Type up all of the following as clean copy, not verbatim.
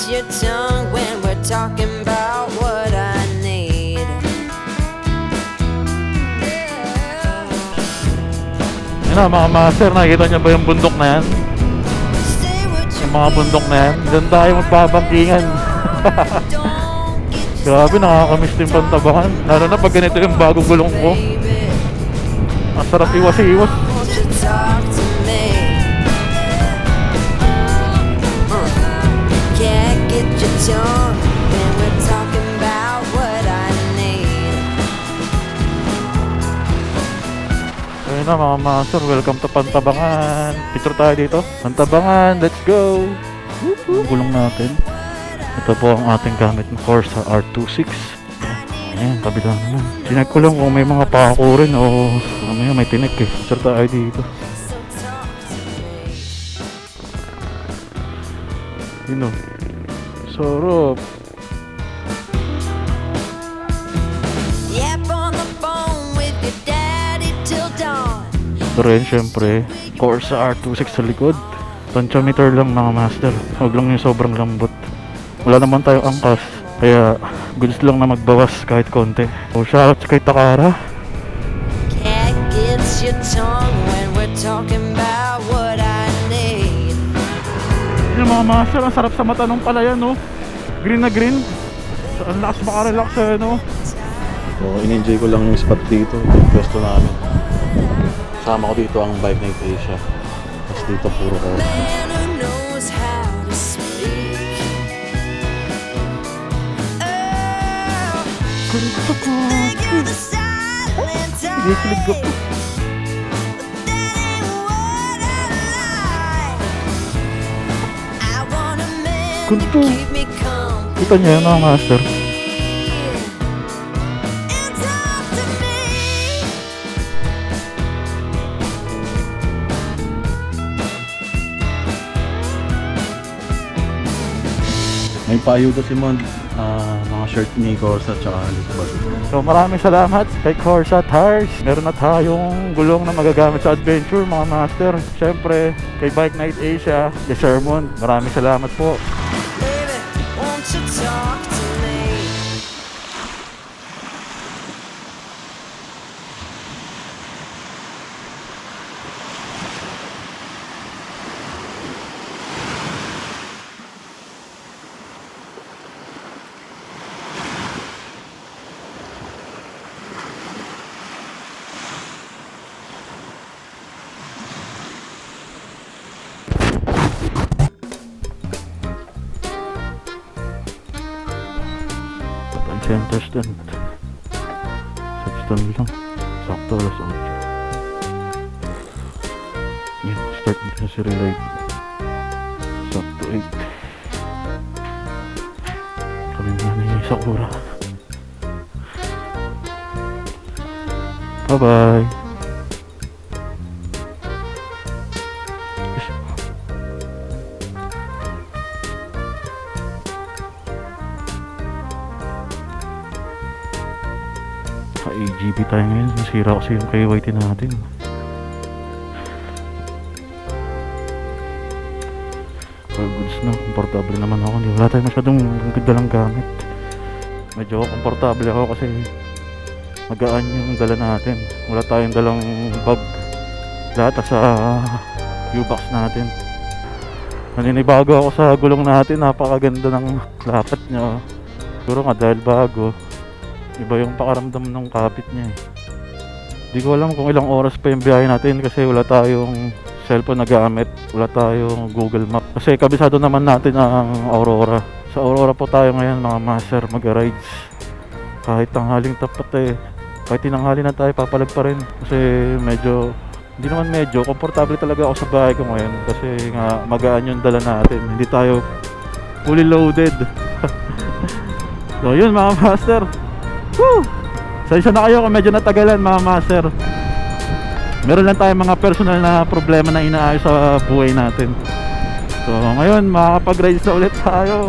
gets your tongue when we're talking about what I need. Yun na mga master, nakikita nyo ba yung bundok na yan? Say what you Yung mga bundok na yan, dyan tayo magbabangkingan. Grabe, nakakamiss din Pantabangan. Lalo na pag ganito yung bagong gulong ko. baby. Ang sarap iwas-iwas. Won't you talk to me? Can't get your tongue when we're talking about what I need. Ayun na mga master, welcome to Pantabangan. Picture tayo dito. Pantabangan, let's go! Ang gulong natin. Ito po ang ating gamit ng Corsa R26. Ayan, kabila naman. Tinek ko lang kung may mga pako rin o mamaya may tinek eh. Picture tayo dito. So talk to me. Yun o. Sarap. Yap on the phone with your daddy till dawn. Ito rin syempre, Corsa R26 sa likod. Tantiyometer lang mga master. Huwag lang yung sobrang lambot. Wala naman tayong angkas, kaya goods lang na magbawas kahit konti. So shoutout kay Takara. Cat gets your tongue when we're talking about what I need. Yung mga master, ang sarap sa mata nung palayan, no? Green na green. So, ang lakas makarelax eh, no? So, in-enjoy ko lang yung spot dito, yung pwesto namin. Kasama ko dito ang Bike Night Asia. Tapos dito puro ko. Man who knows how to speak. Oh, Ganito ko. think you're the silent Kikilig ko. type. That ain't what I like. I want a man to Ganito. keep me company. Kita niyo yun mga master. And talk to me. May payo si Mon, mga shirt ni Corsa at saka Lisbon. So maraming salamat kay Corsa Tires. Meron na tayong gulong na magagamit sa adventure mga master. Siyempre kay Bike Night Asia, kay Sherman. Maraming salamat po. Baby, won't you talk to me? Center stand. Set stand lang. Sakto alas 8. Yan, start natin si relay. Sakto 8. Kami muna yung Sakura. Bye bye. AGB tayo ngayon, nasira kasi yung KYT natin. All goods na, komportable naman ako. Wala tayong masyadong dalang gamit. Medyo komportable ako kasi magaan yung dala natin. Wala tayong dalang bag. Lahat sa U-box natin. Naninibago ako sa gulong natin. Napakaganda ng lapat niya. Siguro nga dahil bago, iba yung pakaramdam ng kapit niya eh. Di ko alam kung ilang oras pa yung biyahe natin kasi wala tayong cellphone na gamit, wala tayong Google Map. Kasi kabisado naman natin ang Aurora. Sa Aurora po tayo ngayon mga master, mag-rides. Kahit tanghaling tapat eh. Kahit tinanghali na tayo, papalag pa rin. Kasi medyo, hindi naman medyo, komportable talaga ako sa bahay ko ngayon. Kasi nga magaan yung dala natin. Hindi tayo fully loaded. So yun mga master. Woo! Sa na kayo kung medyo natagalan mga master. Meron lang tayong mga personal na problema na inaayos sa buhay natin. So ngayon makakapag-rides na ulit tayo.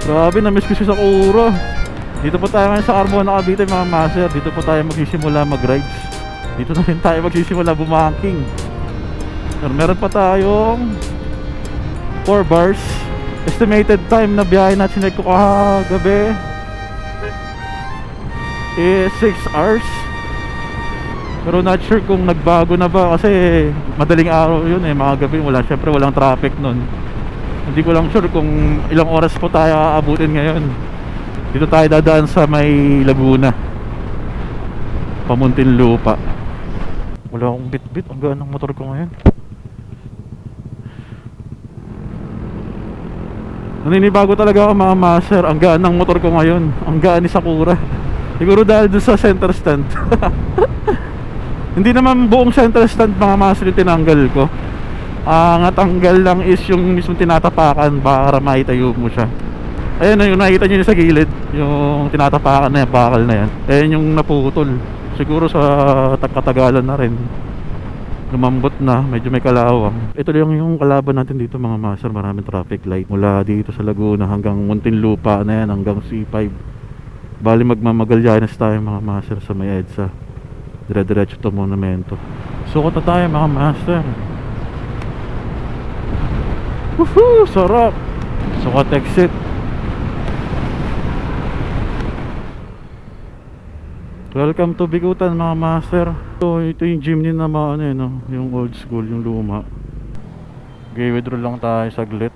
Grabe, na-miss ko si Sakura. Dito po tayo ngayon sa Carmona, Cavite mga master. Dito po tayo magsisimula mag-rides. Dito na rin tayo magsisimula bumaking. Pero meron pa tayong 4 bars estimated time na biyahe na sinek ko kagabi is 6 hours. Pero not sure kung nagbago na ba kasi madaling araw yun eh, mga gabi. Syempre walang traffic nun. Hindi ko lang sure kung ilang oras po tayo aabutin ngayon. Dito tayo dadaan sa may Laguna, Pamuntinlupa. Wala akong bit-bit. Ang gaan ng motor ko ngayon. Naninibago talaga ako mga master. Ang gaan ng motor ko ngayon. Ang gaan ni Sakura. Siguro dahil dun sa center stand. Hindi naman buong center stand mga master yung tinanggal ko. Ang natanggal lang is yung mismo tinatapakan para maitayo mo siya. Ayan na yung nakita nyo sa gilid. Yung tinatapakan na yan, bakal na yan. Ayan yung naputol. Siguro sa katagalan na rin. Lumambot na, medyo may kalawang. Ito lang yung kalaban natin dito mga master. Maraming traffic light. Mula dito sa Laguna hanggang Muntinlupa na yan, hanggang C5. Bali magmamagalyanas tayo mga master sa may EDSA. Dire-diretso to monumento. Sukat na tayo mga master. Woohoo! Sarap! Sukat exit. Welcome to Bigutan mga master. Ito yung jeepney na ano yun, no? Yung old school, yung luma. Okay, withdraw lang tayo saglit.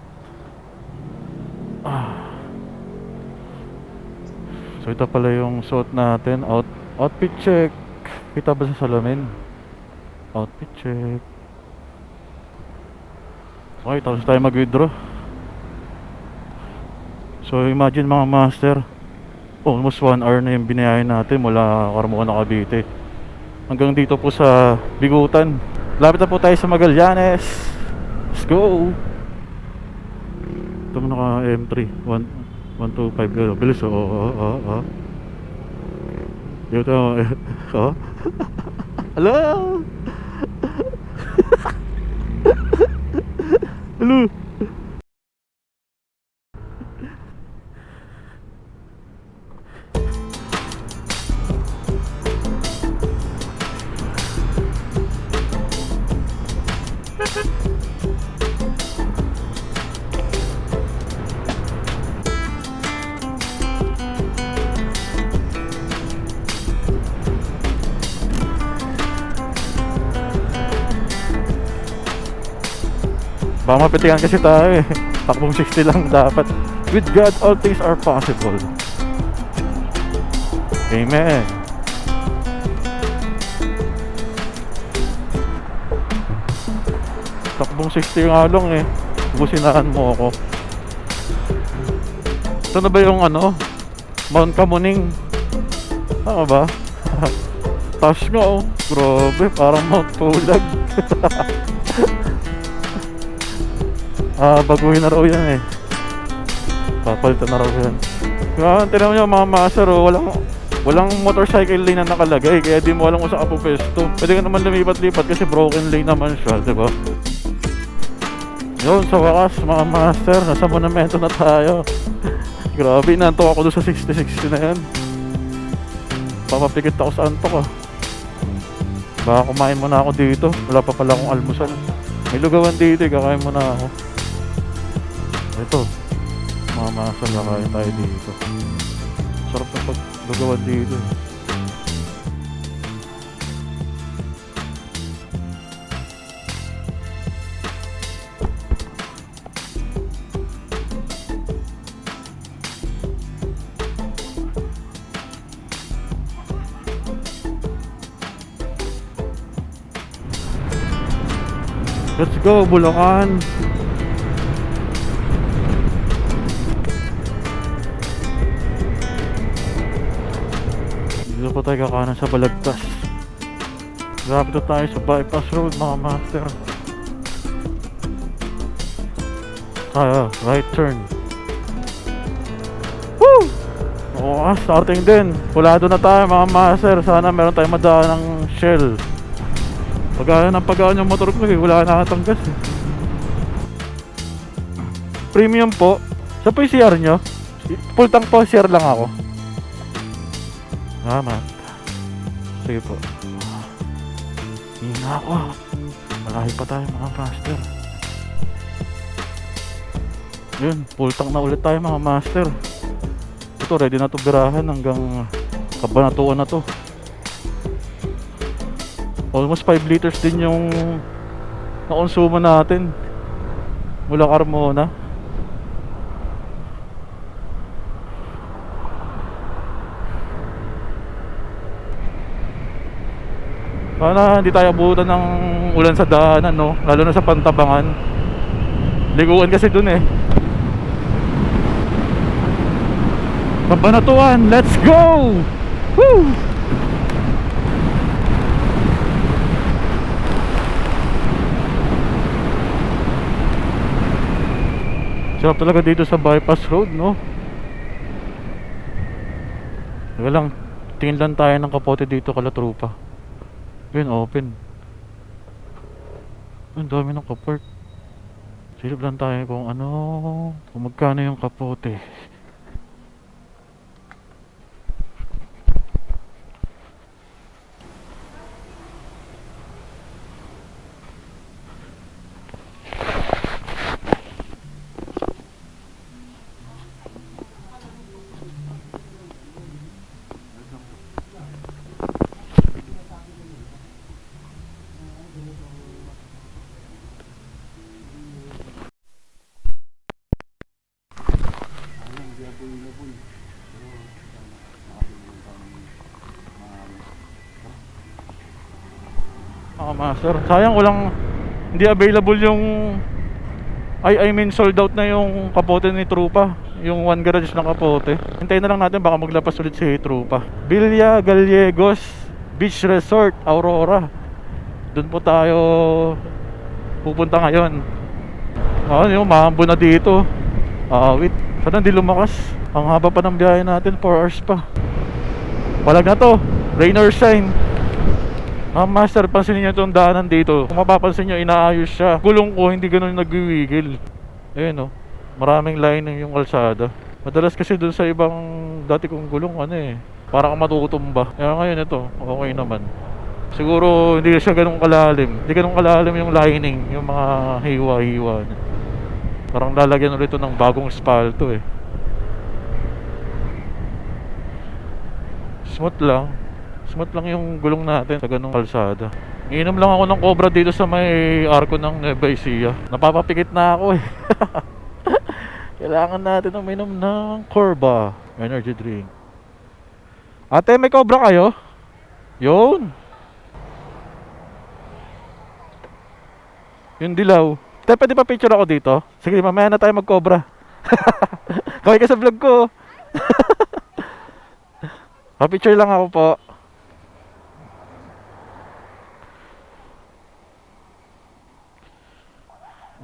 So ito pala yung suot natin. Outfit check. Kita ba sa salamin? Outfit check. Okay, tapos tayo mag-withdraw. So imagine mga master, almost 1 hour na yung binayahin natin mula Carmona, Cavite hanggang dito po sa Bigutan. Lapit na po tayo sa Magallanes. Let's go. Ito mo naka M3 125. Bilis. Dito. Hello. Hello. Baka mapitikan kasi tayo eh. Takbong 60 lang dapat. With God, all things are possible. Amen. Takbong 60 yung along eh. Businahan mo ako. Ito na ba yung ano? Mount Kamuning? Tama ba? Taas nga oh. Grabe, parang Mount Pulag. Baguhin na raw yan eh. Papalitan na raw yan. Tignan mo nyo mga master oh, walang motorcycle lane na nakalagay. Kaya di mo alam kung saan ka pupesto. Pwede ka naman lumipat-lipat kasi broken lane naman siya, diba? Yun, sa wakas mga master, nasa monumento na tayo. Grabe, inantok ako doon sa 60-60 na yan. Papapikit ako sa antok ah. Baka kumain muna ako dito. Wala pa pala akong almusal. May lugawan dito eh, kakain muna ako. Ito, mga master, kakain tayo dito. Sarap na paglugawan dito. Let's go, Bulacan. Dito po tayo kakanan sa Balagtas. Rapid tayo sa bypass road mga master. Tayo, right turn. Woo! Oo, starting din. Pulado na tayo mga master. Sana meron tayong madaan ng Shell. Pagkaan yung motor ko eh, wala nakatanggas eh. Premium po. Sa po yung CR nyo? Full tank po, CR lang ako. Salamat. Sige po. Hina ako. Malayo pa tayo mga master. Yun, full tank na ulit tayo mga master. Ito, ready na to birahan hanggang Kabanatuan na to. Almost 5 liters din yung nakonsumo natin mula Carmona. Sana hindi tayo abutan ng ulan sa daanan, no? Lalo na sa Pantabangan. Liguan kasi dun eh. Kabanatuan, let's go! Woo! Sarap talaga dito sa bypass road, no? Teka lang, tingin lang tayo ng kapote dito kala trupa. Yun, open. Ang dami ng kapart. Silip lang tayo kung ano, kung magkano yung kapote. Master, sayang walang, hindi available yung I mean sold out na yung kapote ni Trupa, yung one garage ng kapote. Hintayin na lang natin, baka maglapas ulit si Trupa. Villa Gallegos Beach Resort, Aurora. Doon po tayo pupunta ngayon. Yung mahambo na dito. Wait, sana hindi lumakas. Ang haba pa ng biyahe natin, 4 hours pa. Walag na to, rain or shine. Master, pansinin nyo itong daanan dito. Kung mapapansin nyo, inaayos siya. Gulong ko, hindi ganun nagwiwigil. Ayun o, maraming lining yung kalsada. Madalas kasi dun sa ibang dati kong gulong, parang matutumba. Kaya ngayon ito, okay naman. Siguro hindi siya ganun kalalim. Hindi ganun kalalim yung lining, yung mga hiwa-hiwa. Parang lalagyan ulit ito ng bagong espalto eh. Smooth lang yung gulong natin sa ganung kalsada. Iinom lang ako ng Cobra dito sa may arko ng Nueva Ecija. Napapapikit na ako eh. Kailangan natin uminom ng Corba energy drink. Ate, may Cobra kayo? Yun. Yung dilaw. Te, pwede pa picture ako dito? Sige, mamaya na tayo mag-Cobra. Kaway ka sa vlog ko. Pa-picture lang ako po.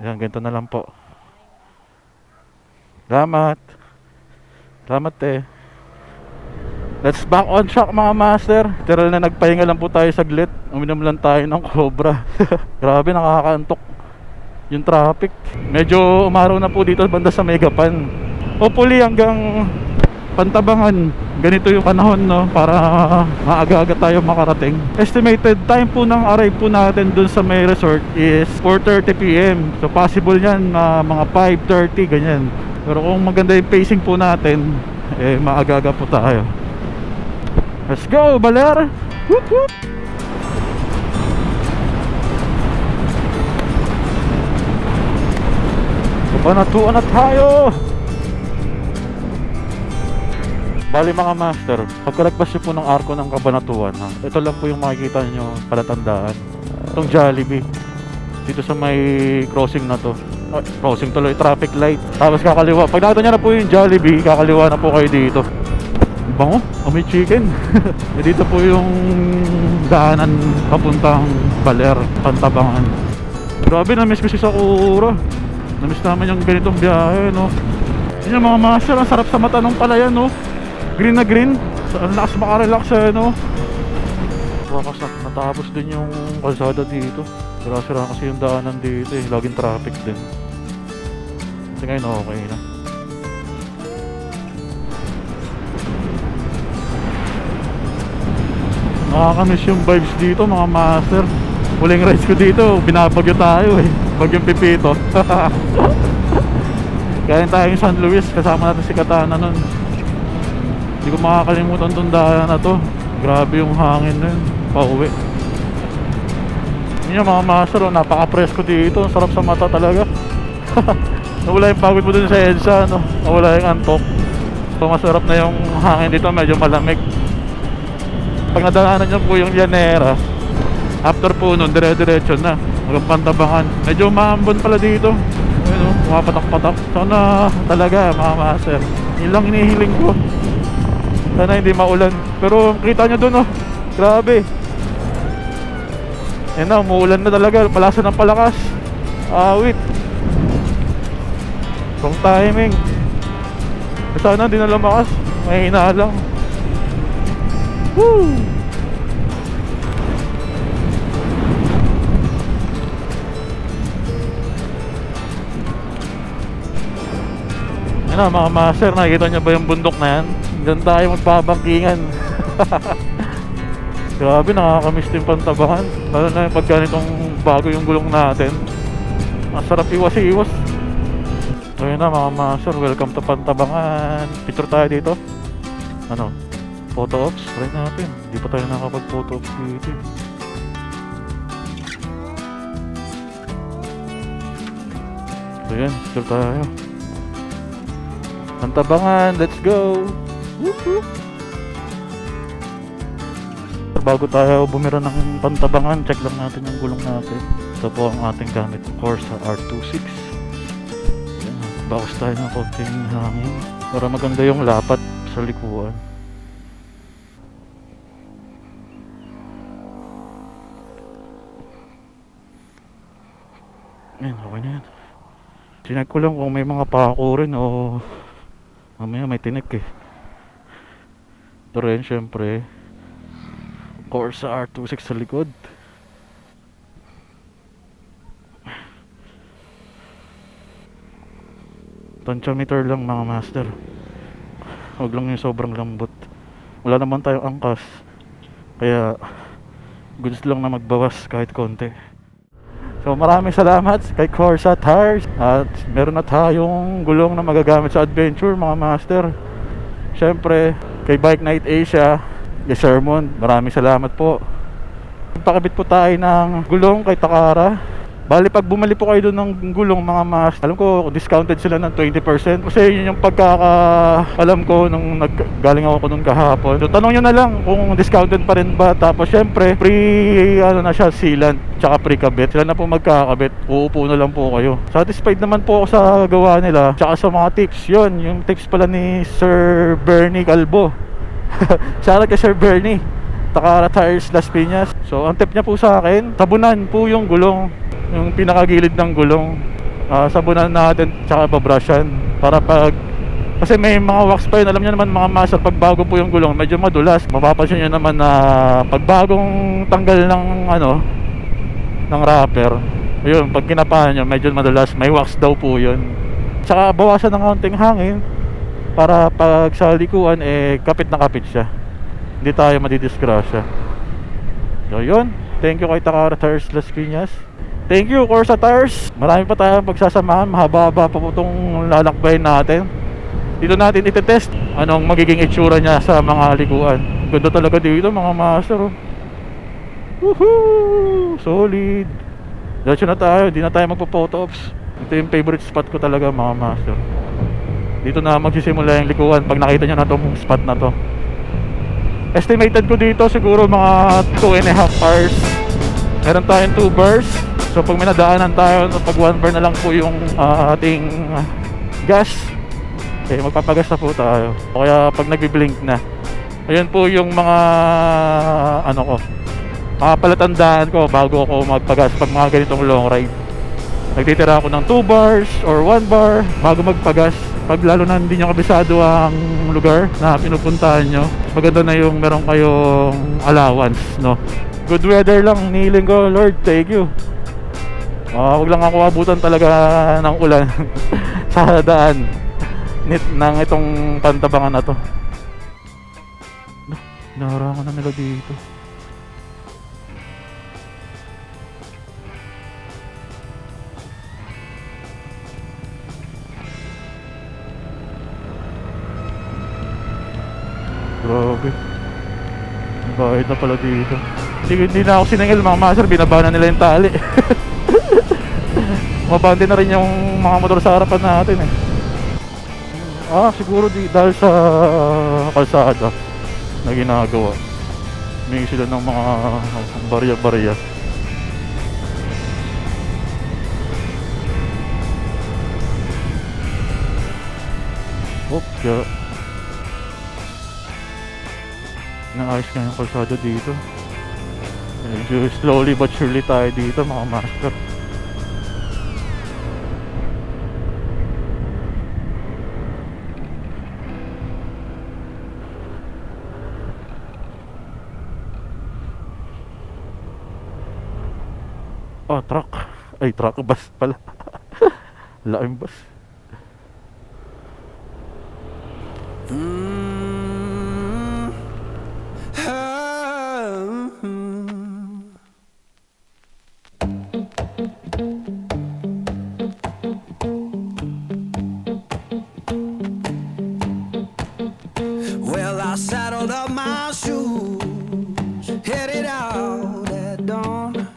Yan, ganito na lang po. Salamat. Salamat eh. Let's back on track mga master. Literal na nagpahinga lang po tayo saglit. Uminom lang tayo ng Cobra. Grabe, nakakaantok yung traffic. Medyo umaraw na po dito banda sa Megapan. Hopefully hanggang Pantabangan ganito yung panahon, no, para maaga-aga tayo makarating. Estimated time po ng arrive po natin dun sa may resort is 4:30 PM. So possible yan mga 5:30 ganyan. Pero kung maganda yung pacing po natin, maaga-aga po tayo. Let's go, Baler! Whoop whoop! Kabanatuan na tayo! Bali mga master, pagkalagpas nyo po ng arko ng Kabanatuan, ito lang po yung makikita nyo palatandaan. Itong Jollibee dito sa may crossing na to. Crossing tuloy, traffic light. Tapos kakaliwa, pag nakita nyo na po yung Jollibee, kakaliwa na po kayo dito. Bango, may chicken. Dito po yung daanan papuntang Baler, Pantabangan. Grabe, na-miss ko si Sakura. Na-miss naman yung ganitong biyahe, no. Yun yung mga master, ang sarap sa mata nung palayan, no. Green na green, ang lakas makarelax eh, no. Wakas natapos din yung kalsada dito. Sira-sira kasi yung daanan dito eh, laging traffic din. Kasi ngayon okay na. Nakakamiss yung vibes dito mga master. Huling rides ko dito, binabagyo tayo eh. Bagyong Pipito. Kaya tayong San Luis, kasama natin si Katana nun. Hindi ko makakalimutan tong daan na to. Grabe yung hangin nun, pauwi. Yun yung mga master, napaka-presko dito. Sarap sa mata talaga. Nawala yung pagod mo dun sa EDSA, no? Nawala yung antok. So masarap na yung hangin dito, medyo malamig. Pag nadaanan nyo po yung Llanera, after po nun, dire-diretso na hanggang Pantabangan. Medyo maambon pala dito. Ayun, pumapatak-patak. Sana talaga mga master, yun lang hinihiling ko. Sana hindi maulan. Pero kita nyo dun, oh, grabe. Yan na, umuulan na talaga. Palasan ng palakas. Awit. Wrong timing. Sana hindi na lumakas. Mahina lang. Woo! Yan na mga master, nakikita nyo ba yung bundok na yan? Diyan tayo magbabangkingan. Grabe, nakakamiss din Pantabangan. Lalo na yung pagka nitong bago yung gulong natin. Masarap iwas-iwas. So yun na mga master, welcome to Pantabangan. Picture tayo dito. Ano? Photo ops? Try natin. Hindi pa tayo nakapag-photo ops dito. So yan, picture tayo. Pantabangan, let's go! Woo-hoo! Bago tayo bumira ng Pantabangan, check lang natin yung gulong natin. Ito po ang ating gamit, Corsa R26. Yan, bawas tayo ng konting hangin para maganda yung lapat sa likuan. Yan, okay na yan. Sinag ko lang kung may mga pako rin o mamaya may tinik eh. Ito rin syempre Corsa R26 sa likod. Tensiometer lang mga master. Huwag lang yung sobrang lambot. Wala naman tayong angkas, kaya goods lang na magbawas kahit konti. So maraming salamat kay Corsa Tires. At meron na tayong gulong na magagamit sa adventure mga master. Syempre kay Bike Night Asia, kay Sherman, maraming salamat po. Pakabit po tayo ng gulong kay Takara. Bali pag bumili po kayo doon ng gulong mga master, alam ko discounted sila ng 20%. Kasi yun yung pagkakaalam ko nung galing ako doon kahapon. So tanong nyo na lang kung discounted pa rin ba. Tapos syempre free ano na siya, sealant tsaka free kabit. Sila na po magkakabit, uupo na lang po kayo. Satisfied naman po ako sa gawa nila. Tsaka sa mga tips, yun yung tips pala ni Sir Bernie Calvo. Shoutout kay Sir Bernie, Takara Tires Las Piñas. So ang tip niya po sa akin, tabunan po yung gulong, yung pinakagilid ng gulong. Sabunan natin tsaka babrushan para pag, kasi may mga wax pa yun, alam niyo naman mga master, pag bago po yung gulong medyo madulas. Mapapansin niyo naman na pag bagong tanggal ng ano, ng wrapper, ayun, pag kinapahan niyo medyo madulas, may wax daw po yun. Tsaka bawasan ng kaunting hangin para pag sa likuan eh kapit na kapit siya, hindi tayo madidisgrasya. So yun, thank you kay Takara Tires Las Piñas. Thank you Corsa Tires. Marami pa tayong pagsasamahan, mahaba-haba pa po itong lalakbayin natin. Dito natin itetest anong magiging itsura niya sa mga likuan. Ganda talaga dito mga master, oh. Woohoo! Solid. Diretso na tayo, di na tayo magpo-photo ops. Ito yung favorite spot ko talaga mga master. Dito na magsisimula yung likuan pag nakita nyo na itong spot na to. Estimated ko dito siguro mga 2.5 hours. Meron tayong 2 bars. So pag may nadaanan tayo, pag 1 bar na lang po yung ating gas, okay, magpapagas na po tayo. O kaya pag nagbi-blink na, ayun po yung mga ano ko, palatandaan ko bago ako magpagas pag mga ganitong long ride. Nagtitira ako ng 2 bars or 1 bar bago magpagas. Pag lalo na hindi nyo kabisado ang lugar na pinupuntahan nyo, maganda na yung meron kayong allowance, no? Good weather lang, nihiling ko, Lord, thank you. Huwag lang ako abutan talaga ng ulan sa daan ng itong Pantabangan na to. Naharangan na nila dito. Grabe. May bayad na pala dito. Hindi na ako siningil mga master, binaba na nila yung tali. Mabante na rin yung mga motor sa harapan natin eh. Siguro dahil sa kalsada na ginagawa. May sila ng mga barya-barya. Kaya naayos nga yung kalsada dito. Medyo slowly but surely tayo dito mga master. Truck. Truck, bus pala. Laking bus. Well, I saddled up my shoes, headed out at dawn.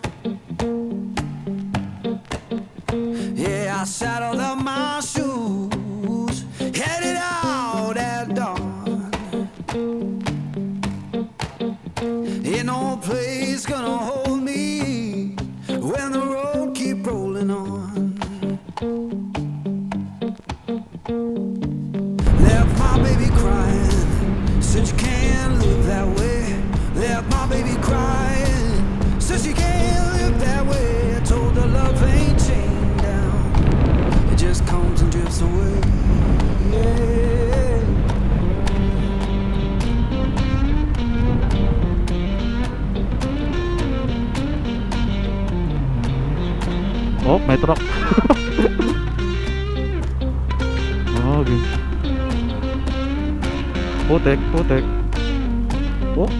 Yeah, I saddled up my shoes, headed out at dawn. Ain't no place gonna hold me when the road keep rolling on. Left my baby crying, said you can't live that way. Left my baby crying, said she can't live that way. I told her love ain't chained down, it just comes and drifts away. May truck. Okay. Putek.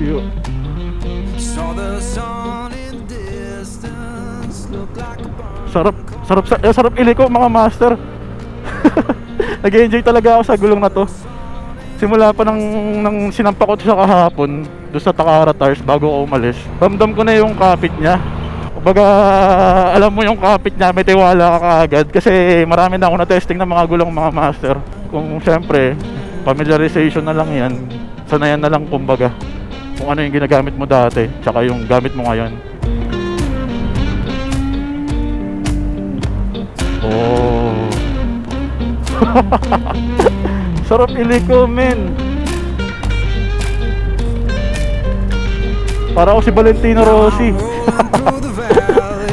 Yun. Saw the sun in distance, look like a Sarap iliko mga master. Nag-enjoy talaga ako sa gulong na to. Simula pa nang sinampa ko sa kahapon doon sa Takara Tires bago ako umalis. Ramdam ko na yung kapit niya. Kumbaga, alam mo yung kapit niya, may tiwala ka kaagad. Kasi marami na ako na-testing ng mga gulong mga master. Kung siyempre, familiarization na lang yan. Sanayan na lang kumbaga. Kung ano yung ginagamit mo dati, tsaka yung gamit mo ngayon. Sarap iliko, men. Para ako si Valentino Rossi.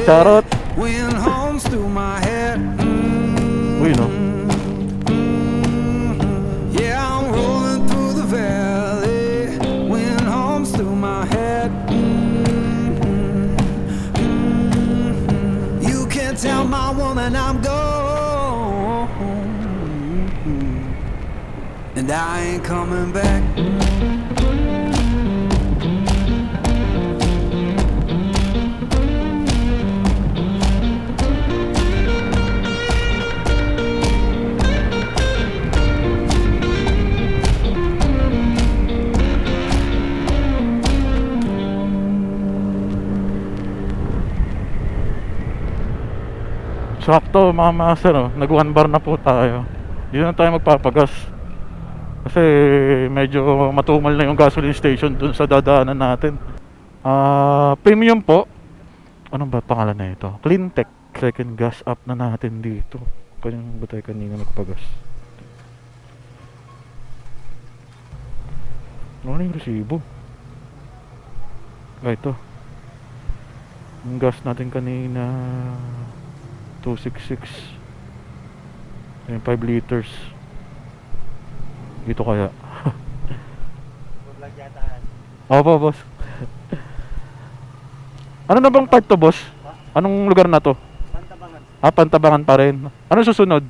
Charot. Uy, no? Yeah, I'm rolling through the valley, wind hums through my head. You can't tell my woman I'm gone, and I ain't coming back. Sakto mga master, nag 1 bar na po tayo. Dito na tayo magpapagas. Kasi medyo matumal na yung gasoline station dun sa dadaanan natin. Premium po. Anong ba pangalan na ito? Cleantech. Second gas up na natin dito. Kanyang ba tayo kanina magpagas? Ano na yung resibo? Ito. Yung gas natin kanina 266. Yung 5 liters. Dito kaya. Opo, boss. Ano na bang part to, boss? Anong lugar na to? Pantabangan. Pantabangan pa rin. Ano susunod?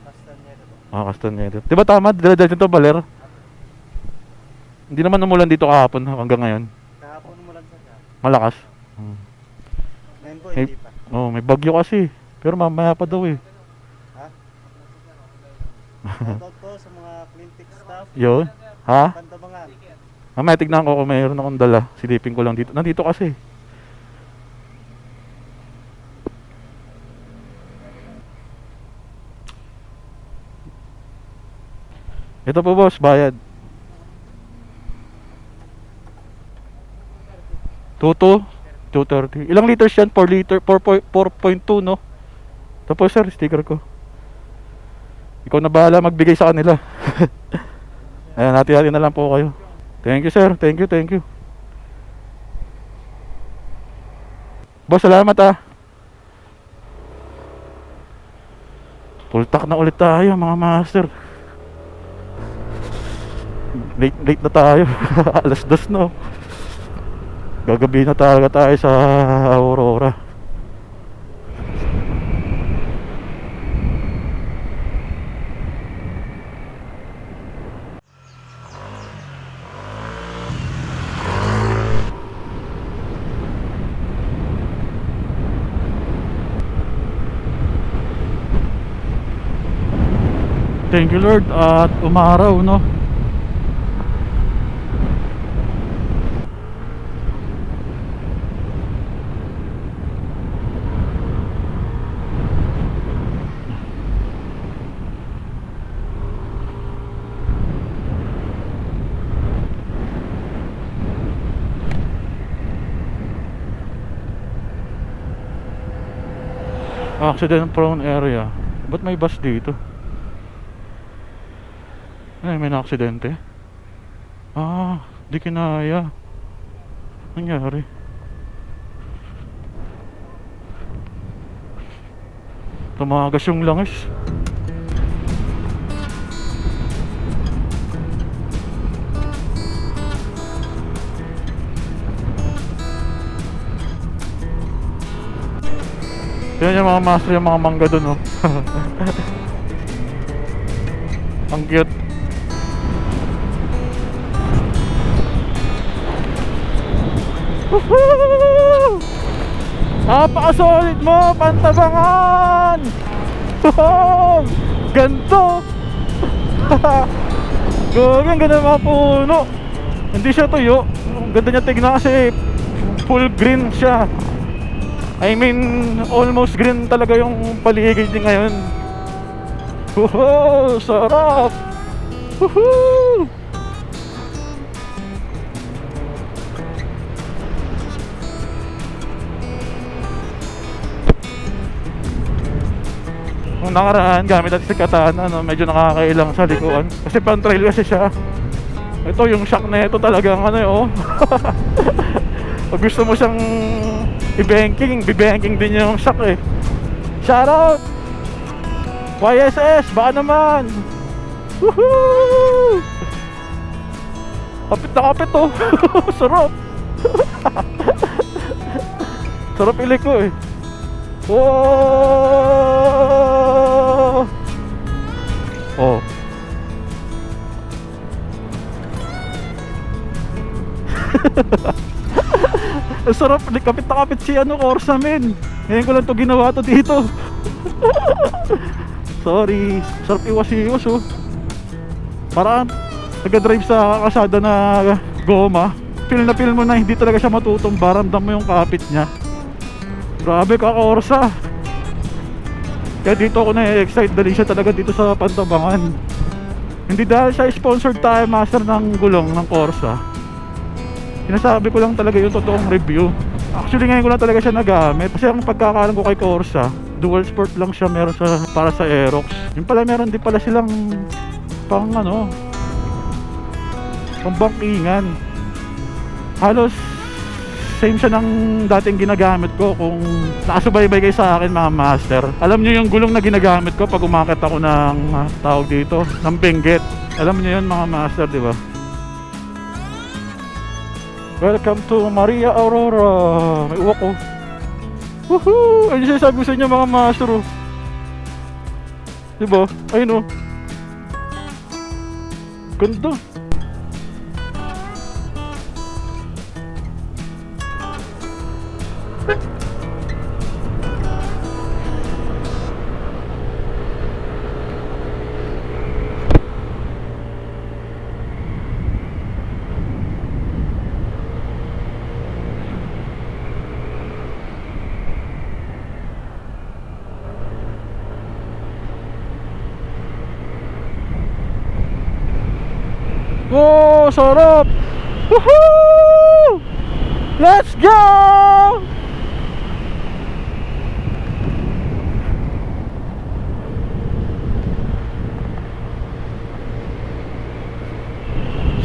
Castaneda po. Castaneda. Diba tama? Dito to, Baler? Hindi naman umulan dito kahapon hanggang ngayon. Kahapon mo lang sa Malakas. Ngayon po, May, hindi pa. may bagyo kasi. Pero mamaya pa daw eh. Ha? Shoutout po sa mga Cleantech staff. Yun. Ha? Pantabangan. Mamaya tignan ko kung mayroon akong dala. Silipin ko lang dito. Nandito kasi. Ito po boss, bayad. 230. Ilang liters yan? 4 liter, 4.2 no? Ito po sir, sticker ko. Ikaw na bahala magbigay sa kanila. Ayan, hati-hati na lang po kayo. Thank you sir, thank you. Boss, salamat ah. Full tank na ulit tayo mga master. Late na tayo. Alas 2 no. Gagabi na talaga tayo sa Aurora. Thank you Lord at umaraw no. Accident prone area. Ba't may bus dito? Ay, may na-aksidente? Ah, di kinaya. Nangyari? Tumagas yung langis. Yan yung mga master, yung mga mangga dun oh. Ang cute. Woohoo! Napaka-solid mo, Pantabangan! Wow! Ganto! Gawin, ang ganda ng mga puno. Hindi siya tuyo. Ang ganda niya tignan kasi full green siya. I mean, almost green talaga yung paligid niya ngayon. Wow! Sarap! Woohoo! Nung nakaraan, gamit natin si Katana, no, medyo nakakailang sa likuan. Kasi pang trail kasi siya. Ito, yung shock na ito talagang ano oh. Pag gusto mo siyang i-banking, bibanking din yung shock eh. Shoutout! YSS, baka naman! Woohoo! Kapit na kapit oh. Sarap! Sarap iliko eh. Whoa! Oh. Ang sarap, kapit na kapit si ano, Corsa men. Ngayon ko lang to ginawa to dito. Sorry. Sarap iwas-iwas oh. Parang nag-drive sa kasada na goma. Feel na feel mo na hindi talaga siya matutumba. Ramdam mo yung kapit niya. Grabe ka, Corsa. Kaya dito ako na-excite dahil siya talaga dito sa Pantabangan. Hindi dahil siya sponsored tayo master ng gulong ng Corsa. Sinasabi ko lang talaga yung totoong review. Actually ngayon ko lang talaga siya nagamit. Kasi ang pagkakalam ko kay Corsa, dual sport lang siya meron sa, para sa Aerox. Yung pala meron din pala silang pang ano, pang bankingan. Halos same siya ng dating ginagamit ko. Kung nakasubaybay kayo sa akin mga master, alam nyo yung gulong na ginagamit ko pag umakit ako ng tawag dito, ng Benguet. Alam nyo yun mga master, di ba? Welcome to Maria Aurora. May uwak ko. Woohoo! Ayun yung sinasabi ko sa inyo mga master oh. Diba? Ayun oh. Ganda. Wow, sarap! Woohoo! Let's go!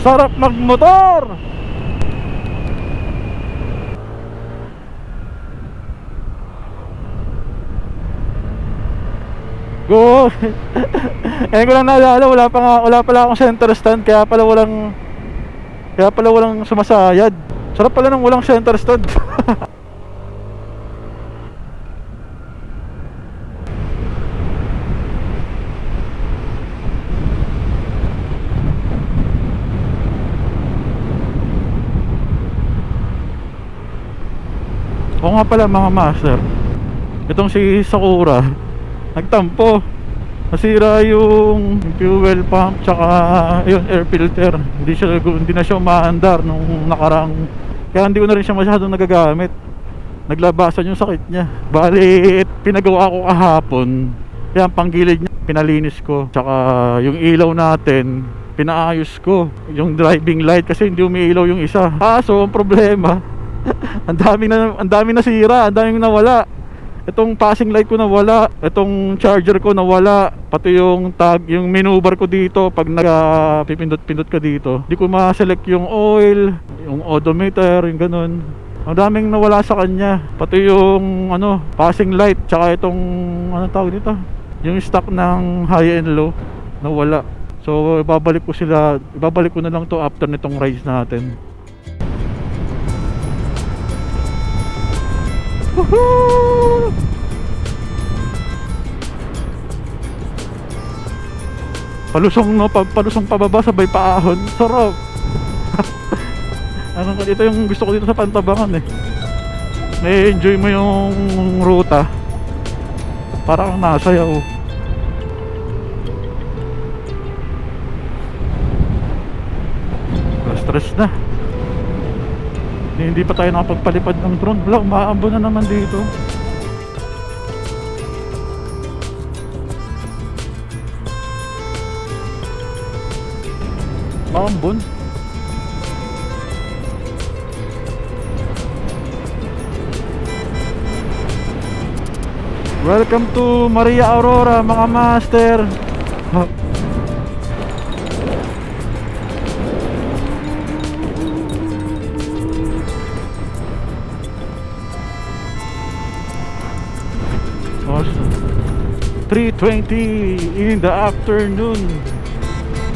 Sarap magmotor! Go! Eh ko lang naalala, wala pala akong center stand, kaya pala walang sumasayad. Sarap pala ng walang center stand. Oo nga pala mga master, itong si Sakura nagtampo, nasira yung fuel pump tsaka yung air filter. Hindi na siya umaandar nung nakarang, kaya hindi ko na rin siya masyadong nagagamit. Naglabasan yung sakit niya. Bali, pinagawa ko kahapon, kaya ang panggilid niya pinalinis ko, tsaka yung ilaw natin pinaayos ko, yung driving light kasi hindi umiilaw yung isa. Kaso ang problema ang dami na sira, ang daming nawala. Itong passing light ko nawala, itong charger ko nawala, pati yung tag, yung menu bar ko dito pag nagpipindot-pindot ka dito. Hindi ko ma-select yung oil, yung odometer, yung ganun. Ang daming nawala sa kanya, pati yung passing light, tsaka itong tawag dito, yung stock ng high and low nawala. So ibabalik ko na lang to after nitong rides natin. Woohoo! Palusong pababa sabay paahon. Sarap. Ito yung gusto ko dito sa Pantabangan eh. May enjoy mo yung ruta. Parang nasayaw. Stress na. Hindi pa tayo nakapagpalipad ng drone. Wala, umaambon na naman dito. Maambon. Welcome to Maria Aurora mga master. Awesome. 3:20 in the afternoon.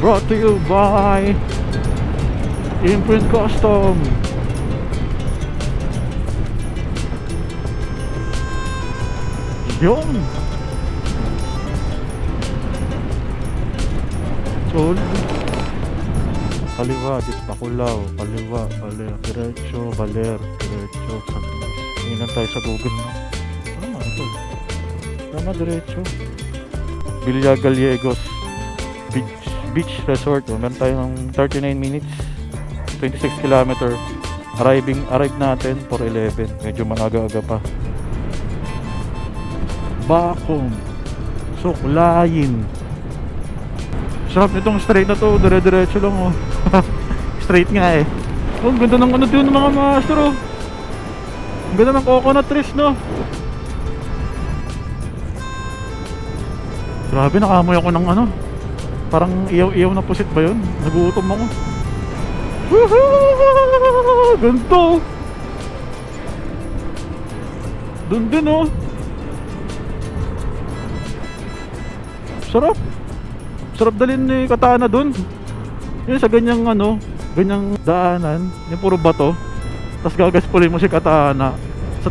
Brought to you by Imprint Custom. Yun. Sol. Kaliwa, Pakulaw. Kaliwa, diretso, Baler, diretso. Tingnan tayo sa Google na. Tama ito. Tama, diretso. Villa Gallegos Beach Resort. Meron tayo ng 39 minutes, 26 kilometer. Arrive natin 4:11. Medyo maaga-aga pa. Bakom, Suklayin. Sarap nitong straight na to, dire-diretso lang oh. Straight nga eh. Oh, ang ganda ng dun mga master oh. Ang ganda ng coconut trees no. Grabe, nakamoy ako ng parang iyaw-iyaw na pusit ba yun? Nagutom ako. Woohoo! Ganito. Dun din oh. Sarap dalhin ni Katana dun. Yun sa ganyang ganyang daanan, yung puro bato. Tapos gagaspulin mo si Katana sa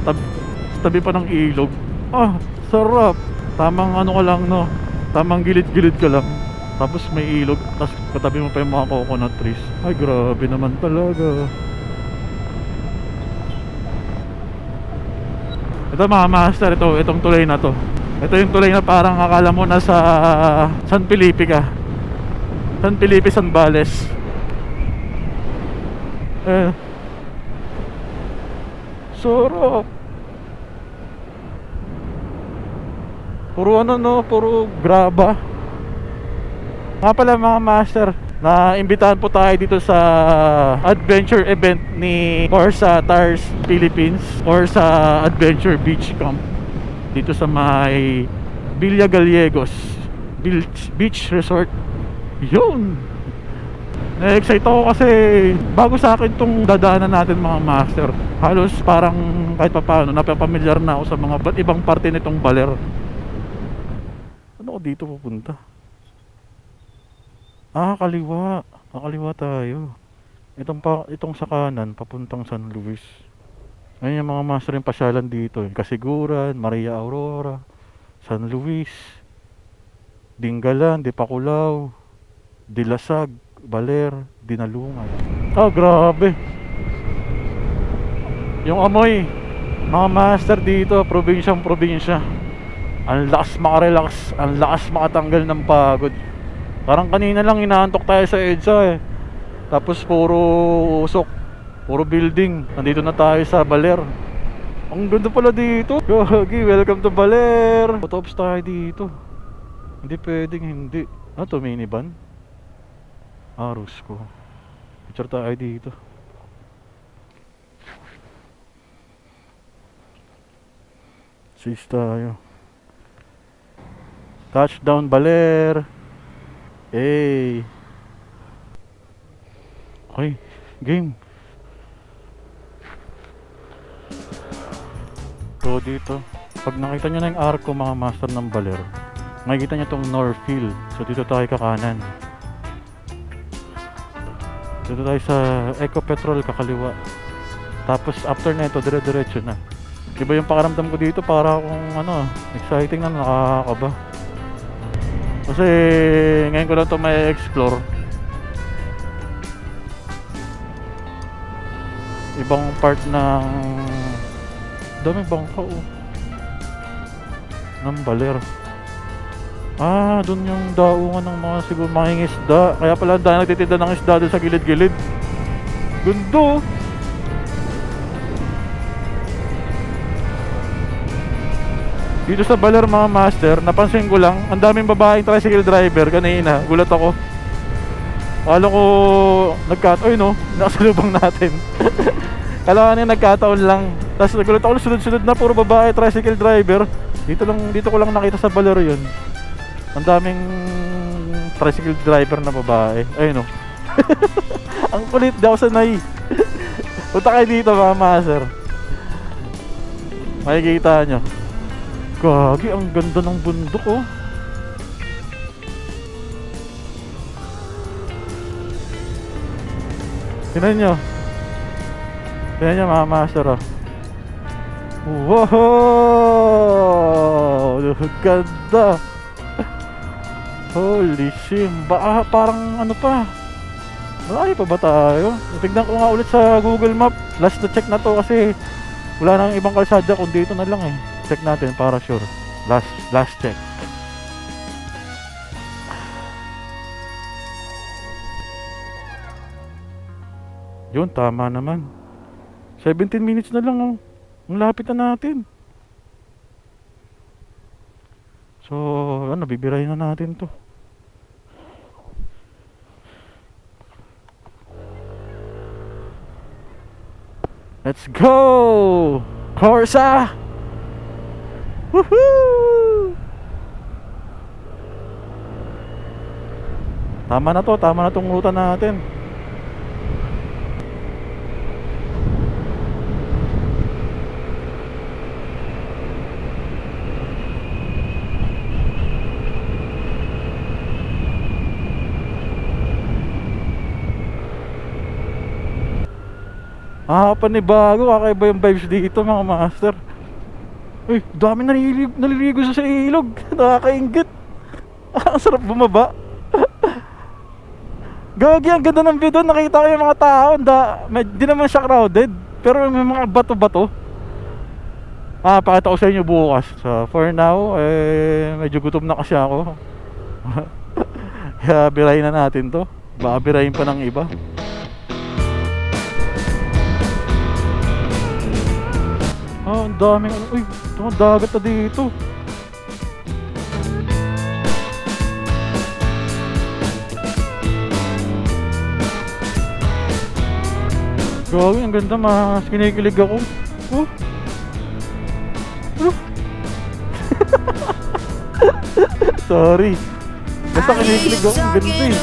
tabi pa ng ilog. Ah, sarap. Tamang ka lang no. Tamang gilid-gilid ka lang. Tapos may ilog, tapos katabi mo pa yung mga coconut trees. Ay grabe naman talaga. Ito mga master, itong tulay na to. Ito yung tulay na parang akala mo nasa San Felipe ka. San Felipe, Zambales. Sarap. Puro puro graba. Nga pala mga master, na imbitahan po tayo dito sa adventure event ni Corsa Tires Philippines or sa Adventure Beach Camp dito sa may Villa Gallegos Beach Resort. Yun, na-excite ako kasi bago sa akin tong dadaanan natin mga master. Halos parang kahit pa paano napapamilyar na ako sa mga ba't ibang parte nitong baler. Ano ko dito pupunta? Kaliwa. Kaliwa tayo. Itong sa kanan papuntang San Luis. Ngayon yung mga master yung pasyalan dito, Kasiguran, Maria Aurora, San Luis, Dingalan, Dipakulaw, Dilasag, Baler, Dinalungan. Grabe. Yung amoy, mga master dito, probinsya. Ang lakas makarelax, ang lakas makatanggal ng pagod. Parang kanina lang inaantok tayo sa EDSA tapos puro usok, puro building. Nandito na tayo sa Baler. Ang ganda pala dito. Yogi, welcome to Baler. Photops tayo dito. Hindi pwedeng hindi. To minivan? Rusko. Picture tayo dito. Sis tayo. Touchdown Baler. Hey. Okay, game. So dito, pag nakita nyo na yung arko mga master ng Baler, makikita nyo itong Northfield. So dito tayo kakanan. Dito tayo sa Eco Petrol kakaliwa. Tapos after na ito, dire-diretso na. Iba yung pakaramdam ko dito, para akong exciting na, nakakaba. Kasi ngayon ko lang ito may explore. Ibang part ng daming bangka ng Baler. Doon yung daungan ng mga siguro mangingisda. Kaya pala dahil nagtitinda ng isda doon sa gilid-gilid. Gundo. Dito sa Baler mga master, napansin ko lang, ang daming babaeng tricycle driver kanina. Gulat ako. Akala ko nakasalubong natin. Kala ko nagkataon lang. Tapos nagulat ako, sunod-sunod na puro babae tricycle driver. Dito ko lang nakita sa Baler yun. Ang daming tricycle driver na babae. Ayun Ang kulit, di ako sanay. Punta kayo dito mga master. Makikita nyo. Gagi, ang ganda ng bundok Tingnan nyo mga master Wow! Ganda! Holy shit! Parang pa? Malayo pa ba tayo? Tignan ko nga ulit sa Google Map. Last na check na to kasi wala nang ibang kalsada kung dito na lang Check natin para sure. Last check. Yun, tama naman. 17 minutes na lang Ang lapit na natin. So, bibirahin na natin to. Let's go! Corsa! Woohoo! Tama na tong ruta natin. Panibago, kakaiba yung vibes dito mga master. Uy, dami naliligo sa ilog. Nakakaingit. Ang sarap bumaba. Gagi, ang ganda ng view doon. Nakita ko yung mga tao. Di naman siya crowded, pero may mga bato-bato. Pakita ko sa inyo bukas. So for now, medyo gutom na kasi ako. Kaya birahin na natin to. Baka birahin pa ng iba. Ang daming uy, dagat na dito. Grabe, ang ganda, mas kinikilig ako. Oh. Oh. Sorry. Basta kinikilig ako, ang ganda eh.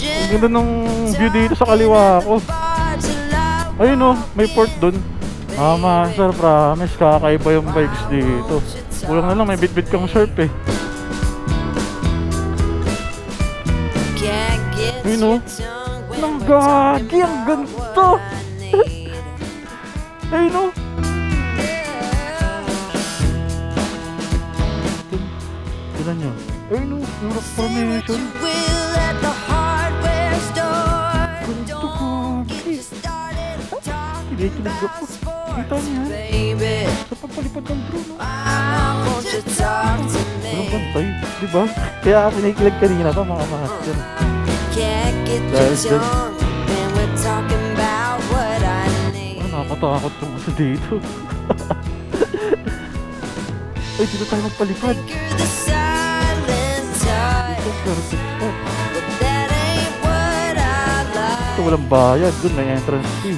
Ang ganda ng view dito sa kaliwa ko. Ayun oh, may port dun. Master, promise, kakaiba yung vibes dito. Kulang na lang, may bit-bit kang surf eh. Ayun oh. Ang gagi, ang ganda. Ayun oh. Tignan nyo. Ayun oh, yung rock formation. Ganda, gagi. Kinikilig ako. Kita niya. Sa pagpalipad ng drone. Walang bantay, diba? Kaya ako kinikilig kanina pa mga master. Dahil dyan. Nakakatakot yung ano dito. Ay, dito tayo magpalipad. Ito, perfect spot. Ito, walang bayad. Doon may entrance fee.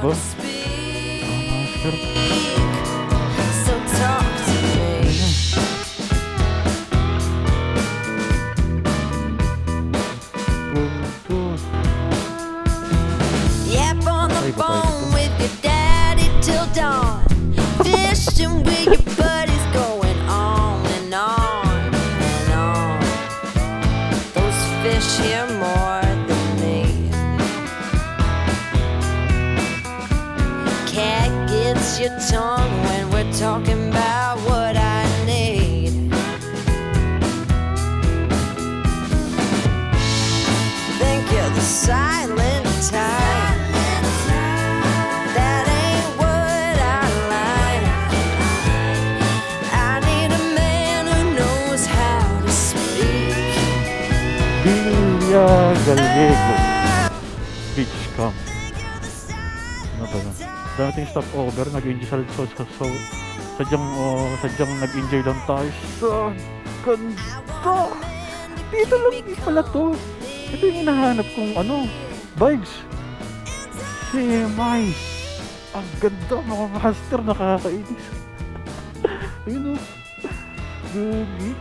Oh, master. Yap on the phone with your daddy till dawn. Fishing with your buddies, going on and on and on. Those fish hear more than me. Cat gets your tongue when we're talking about what I need. Think you're the silent type. That ain't what I like. I need a man who knows how to speak. Villa Gallego Beach Camp. Ano ba yun? Dating stopover, nag-enjoy sadyang nag-enjoy lang tayo sa ganda. Dito lang pala to. Ito yung hinahanap kong ano, vibes. May ang ganda, mga master, nakakainis. Ayun o. Gagi.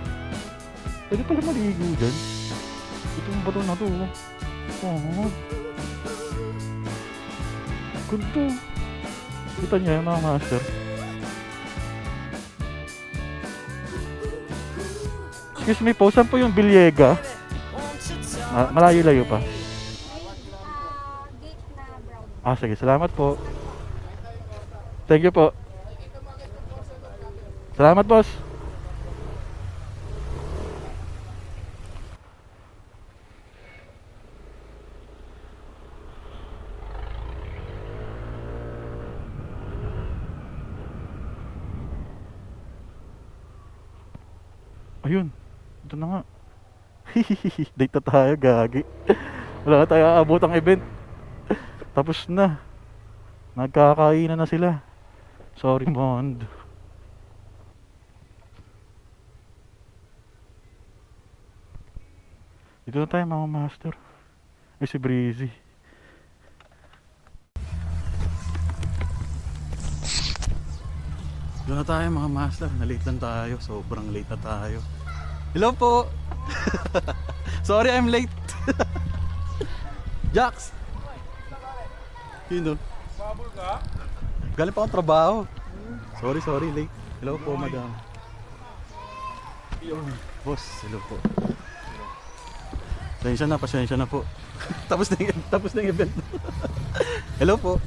Pwede pala maligo dyan. Itong bato na to. Oh. Ganda. Kita niya yung mga master. Excuse me po, saan po yung Bilyega? Malayo-layo pa. Sige, salamat po. Thank you po. Salamat, boss. Ayun, ito na nga. Date na tayo, gagi. Wala na tayo aabot ang event. Tapos na. Nagkakainan na sila. Sorry, Mond. Dito na tayo, mga master. Ay, si Breezy. Dito na tayo, mga master. Na-late lang tayo. Sobrang late na tayo. Hello po! Sorry, I'm late. Jax! Yun o. Mabul ka? Galing pa akong trabaho. Sorry, late. Hello po, madam. Boss, hello po. Pasensya na po. Tapos na yung event. Hello po.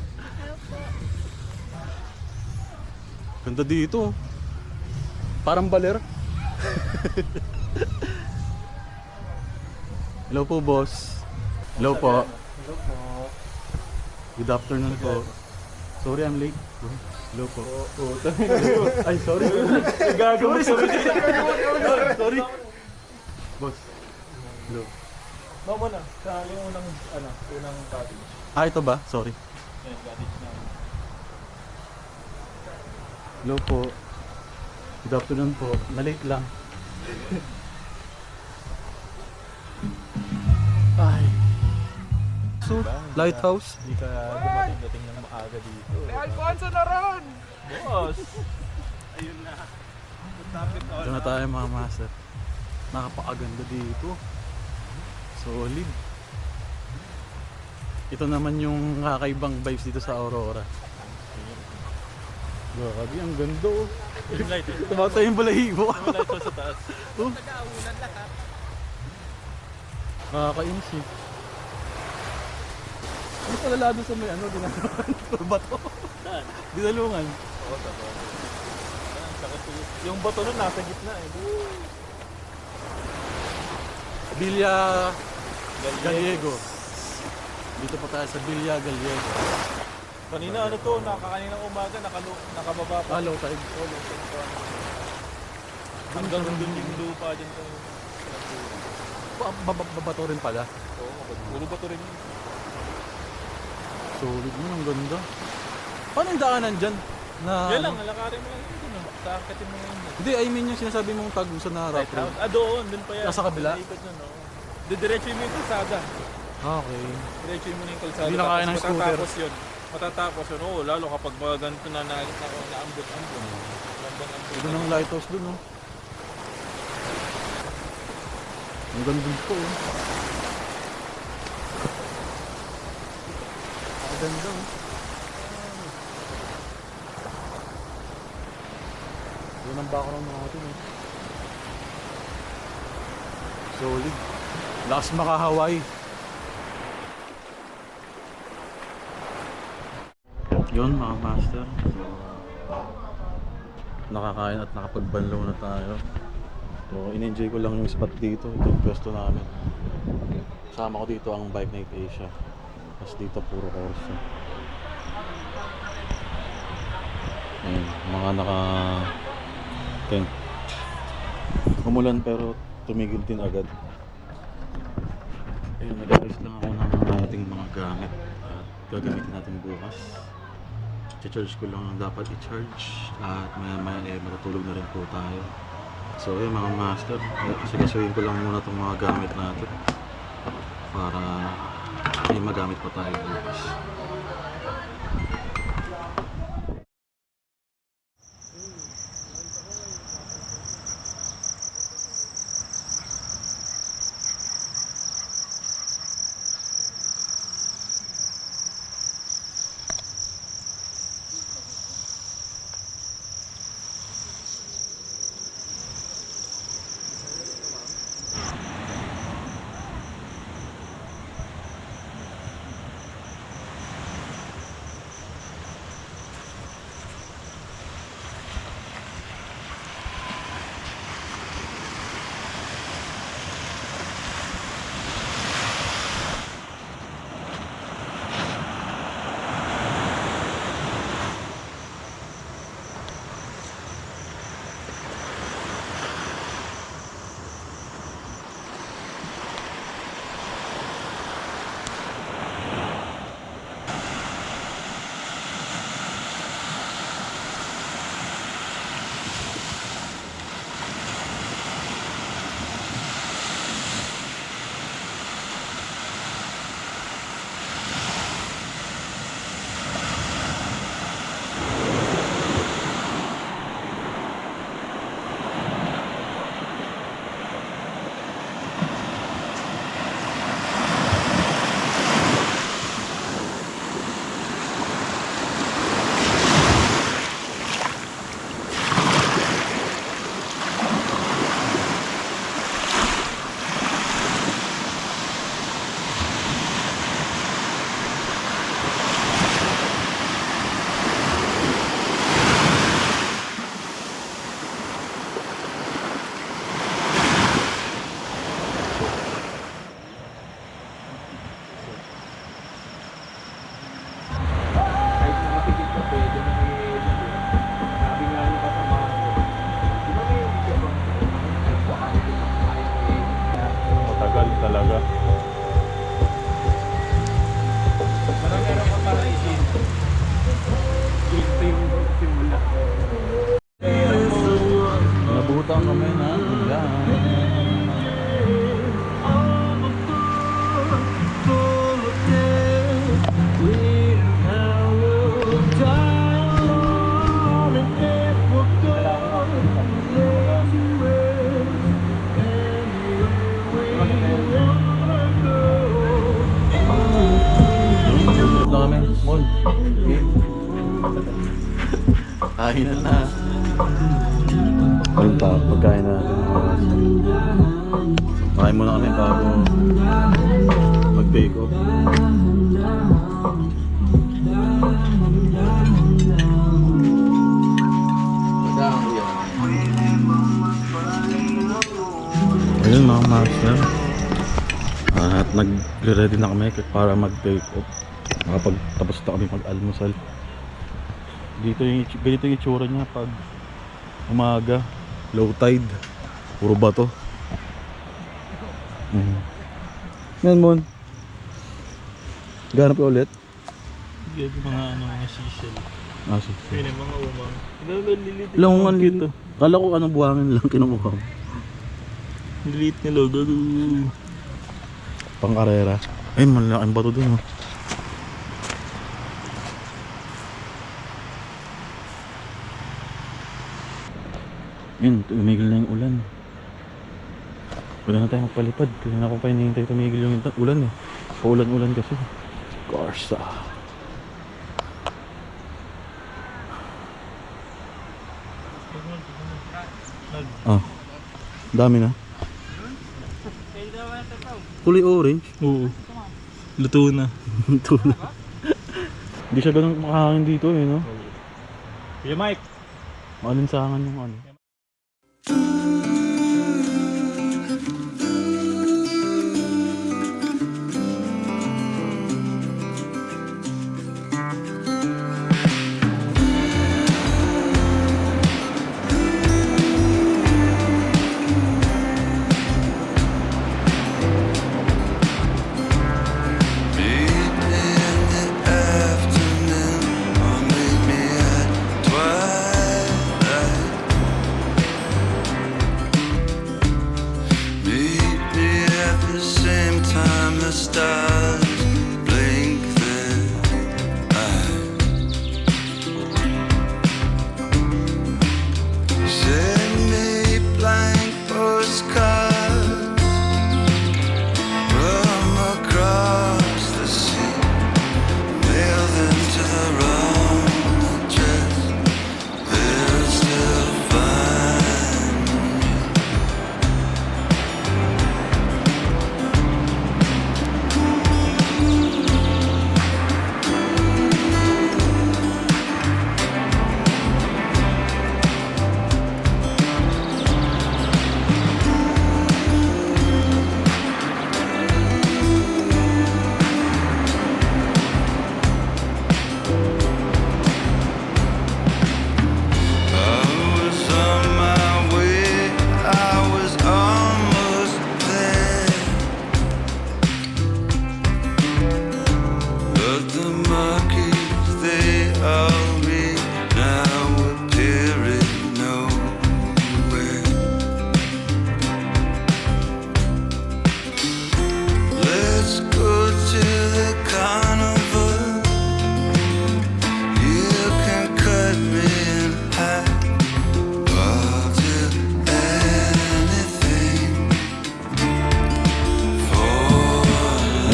Ganda dito. Parang baler. Hello po, boss. Hello po. Hello po. Good afternoon po. Sorry, I'm late. Hello po. Ay, sorry. Gagawin. Sorry. Boss. Hello. Mama na, sa yung unang cottage. Ito ba? Sorry. Yan, cottage na. Hello po. Good afternoon po. Na-late lang. Ay. oh. Lighthouse. Hindi ka dumating ng maaga dito. Alfonso na ron! Boss! Ayun na. Ito na tayo mga master. Nakapakaganda dito. Solid. Ito naman yung kakaibang vibes dito sa Aurora. Grabe, ang ganda oh. Yung light eh. Tumatay yung balahibo. Yung light sa taas. Oh. Nakakainis eh. Ano pala lado sa may ano, dinalungan? Bato. Saan? Dinalungan. Oo, tama. Ang sakit eh. Yung bato nun nasa gitna eh. Villa Gallego. Dito pa tayo sa Villa Gallego. Kanina ano to, kaninang umaga nakababa pa. Low tide. Hanggang dun yung lupa dyan to. Babato rin pala. Oo, puro bato rin yun. Solid mo, ang ganda. Paano yung daanan dyan? Na, Yan lang, alakarin mo lang yun. Takatin mo yun. Hindi, I mean yung sinasabi mong tagusan na rough road. Lighthouse. Doon, dun pa yan. Nasa kabila? Ikot nun, no? Diretso mo yung kalsada. Okay. Diretso mo yung kalsada. Hindi na kaya ng Tapos scooter. Matatapos yun. Matatapos yun. Oo, lalo kapag mga ganito na naambot-ambot. Lambang-ambot. Ito ng lighthouse dun, oh. Ang ganda dito, oh. Ang ganda, oh. Yun ang background natin, eh. Solid. Lakas maka-Hawaii. Yun mga master. Nakakain at nakapagbanlaw na tayo. So, in-enjoy ko lang yung spot dito. Ito yung pwesto namin. Kasama ko dito ang Bike Night Asia. Tapos dito puro Corsa. Ayun, mga naka-tent. Umulan pero tumigil din agad. Ayun, nag-ayos lang ako ng ating mga gamit. At gagamitin natin bukas. I-charge ko lang ang dapat i-charge. At maya-maya matutulog na rin po tayo. So yun mga master, sigasuhin ko lang muna itong mga gamit natin para may magamit pa tayo bukas. Matagal talaga. Nabutan kami na ulan. Kainan na. Ayun pa, pagkain natin. Kain muna kami bago mag-bake off. Ayun mga master. At nag-ready na kami para mag-bake off. Makapagtapos na kami mag-almusal. Ganito yung itsura niya pag umaga, low tide, puro bato. Yan mon. Ganap ka ulit? Gabi mga seashell. Sige. Yun yung mga umang. Lilit Langungan dito. Kala ko buhangin lang kinukuha mo. Lilit nila. Gago. Pang karera. Ay, malaking bato dun. Oh. Yun, tumigil na yung ulan. Wala na tayo magpalipad. Kaya na ako pa hinihintay tumigil yung ulan eh. Paulan-ulan kasi. Garza. Dami na. Kulay orange. Oo. Luto na. Ito na. Hindi siya ganun makahangin dito eh, no? Kuya Mike. Maalinsangan yung ano.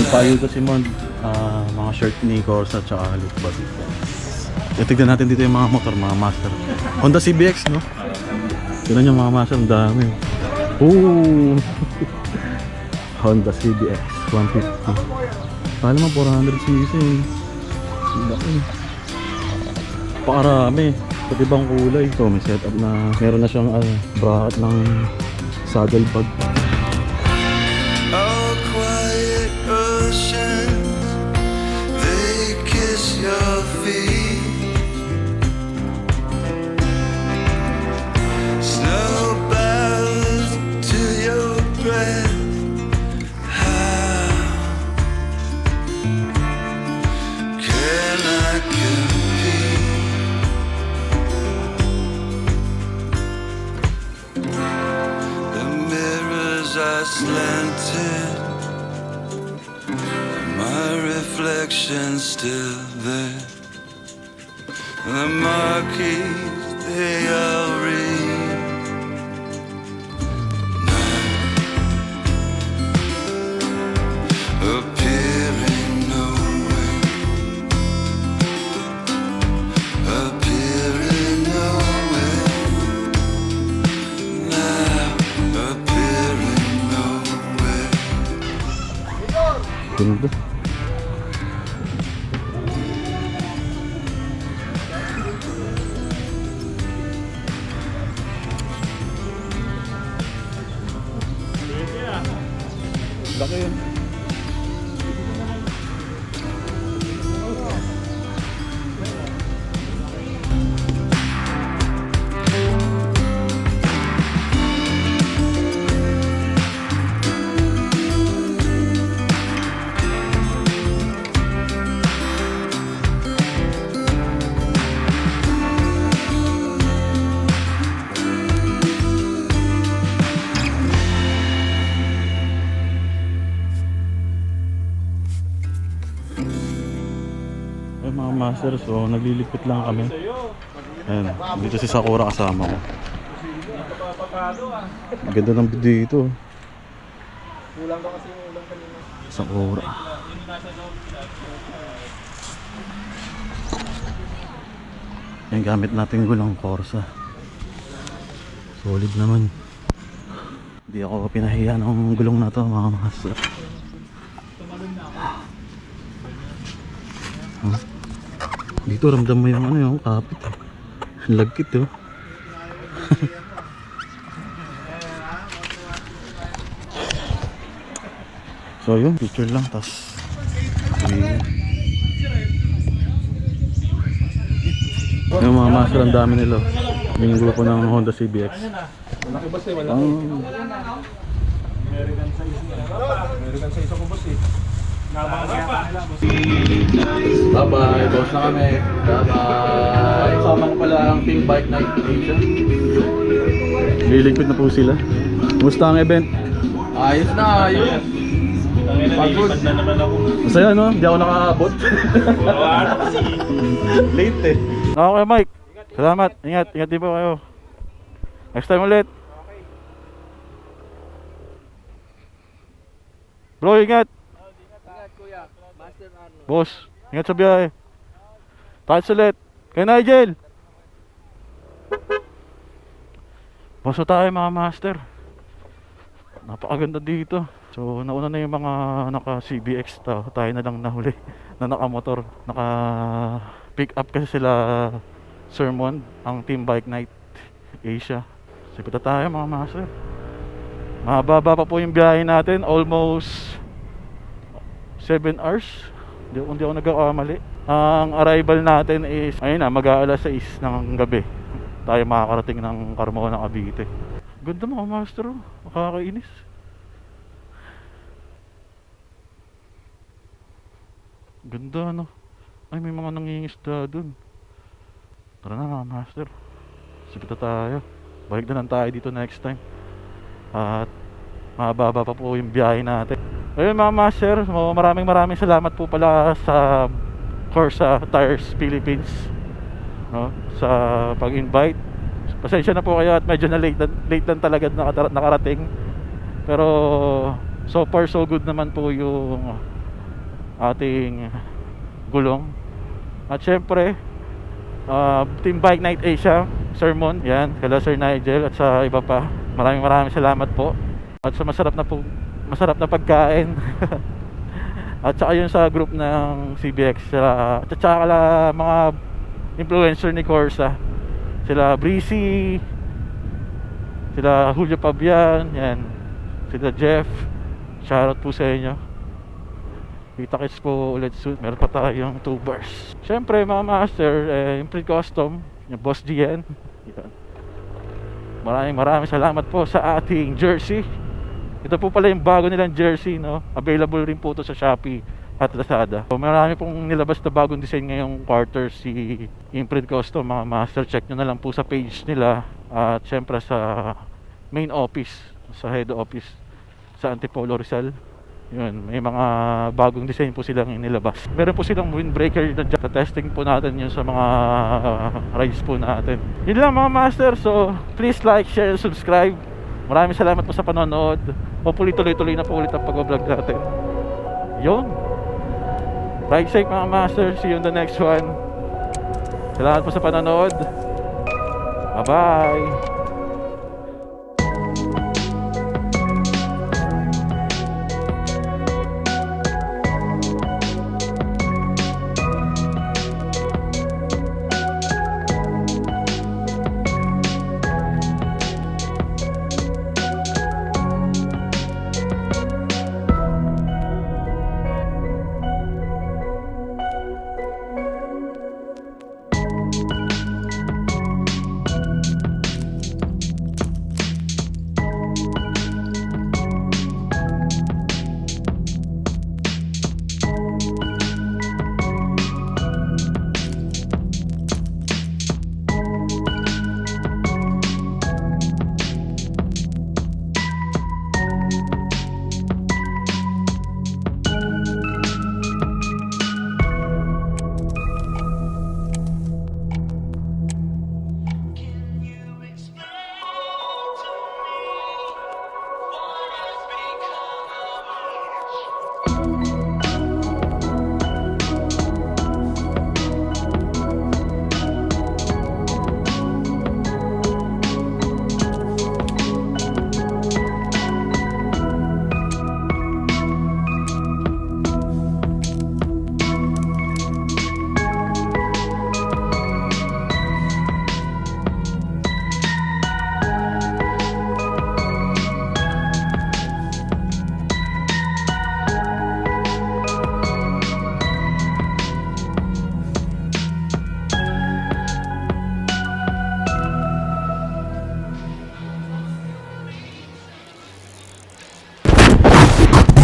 Payo ko si Mon, mga shirt ni Corsa at saka Lutbag. Tignan natin dito yung mga motor, mga master. Honda CBX, no? Tignan yung mga master, ang dami. Ooh! Honda CBX 150. Kala mo 400cc. Laki. Pakarami. Pati bang kulay. So may setup na, meron na siyang bracket ng saddle bag. Slanted, my reflection's still there. The marquees, they all read. Appearing nowhere, appearing nowhere. Ganda. Laki yun. Ay mga master, so naglilipit lang kami. Ayan, dito si Sakura kasama ko. Ang ganda ng video dito. Kulang ka kasi yung ulang kanina. Sakura. Yung gamit natin gulang Corsa. Solid naman. Hindi ako pinahiya ng gulong na to mga master. Huh? Dito ramdam mo yung ano yung kapit. Lagkit oh. So yun, picture lang tas yung mga master ang dami nila. Yung grupo ng Honda CBX. Malaki boss eh, malaki. American size ako boss eh. Bye bye, boss na kami. Bye bye. Kasama ko pala ang Team Bike Night Asia. Liligpit na po sila. Kumusta ang event? Ayos na, ayos. Pagod na naman ako. Masaya no? Hindi ako nakaabot. Ano kasi? Late eh. Okay Mike, salamat. Ingat, ingat din po kayo. Next time ulit. Bro, ingat. Boss, ingat sa biyahe. Touch ulit. Kay Nigel. Boss tayo mga master. Napakaganda dito. So nauna na yung mga naka CBX tayo na lang nahuli na naka-motor. Naka pick up kasi sila Sermon, ang Team Bike Night Asia. Sipita tayo mga master. Mahaba pa po yung biyahe natin. Almost 7 hours. Hindi ako nagkakamali. Ang arrival natin is ayun na, mag-aalas 6 ng gabi. Tayo makakarating ng Carmona, Cavite. Ganda mga master, makakainis. Ganda no. Ay may mga nangingisda dun. Tara na mga master. Sipita tayo. Balik na lang tayo dito next time. At mababa pa po yung biyahe natin. Ayun mga master, maraming salamat po pala sa Corsa Tires Philippines, no, sa pag-invite. Pasensya na po kayo at medyo na late lang talaga nakarating. Pero so far so good naman po yung ating gulong. At syempre Team Bike Night Asia Sermon, yan, kala Sir Nigel at sa iba pa. Maraming salamat po. At sa masarap na pagkain. At saka yun sa group ng CBX at saka mga influencer ni Corsa, sila Breezy, sila Julio Pabian, yan, sila Jeff. Shoutout po sa inyo. Kita-kits po ulit soon. Meron pa tayong 2 bars. Syempre mga master, Imprint Custom, yung Boss GN. Yan. Maraming salamat po sa ating jersey. Ito po pala yung bago nilang jersey, no? Available rin po ito sa Shopee at Lazada. So, marami pong nilabas na bagong design ngayong quarter si Imprint Custom mga master. Check nyo na lang po sa page nila. At syempre sa main office, sa head office sa Antipolo Rizal. Yun, may mga bagong design po silang inilabas. Meron po silang windbreaker na dyan. Testing po natin yun sa mga rides po natin. Yun lang mga master. So please like, share, subscribe. Maraming salamat po sa panonood. Hopefully tuloy-tuloy na po ulit ang pag-vlog natin. Yun. Ride safe mga master. See you in the next one. Salamat po sa panonood. Bye bye.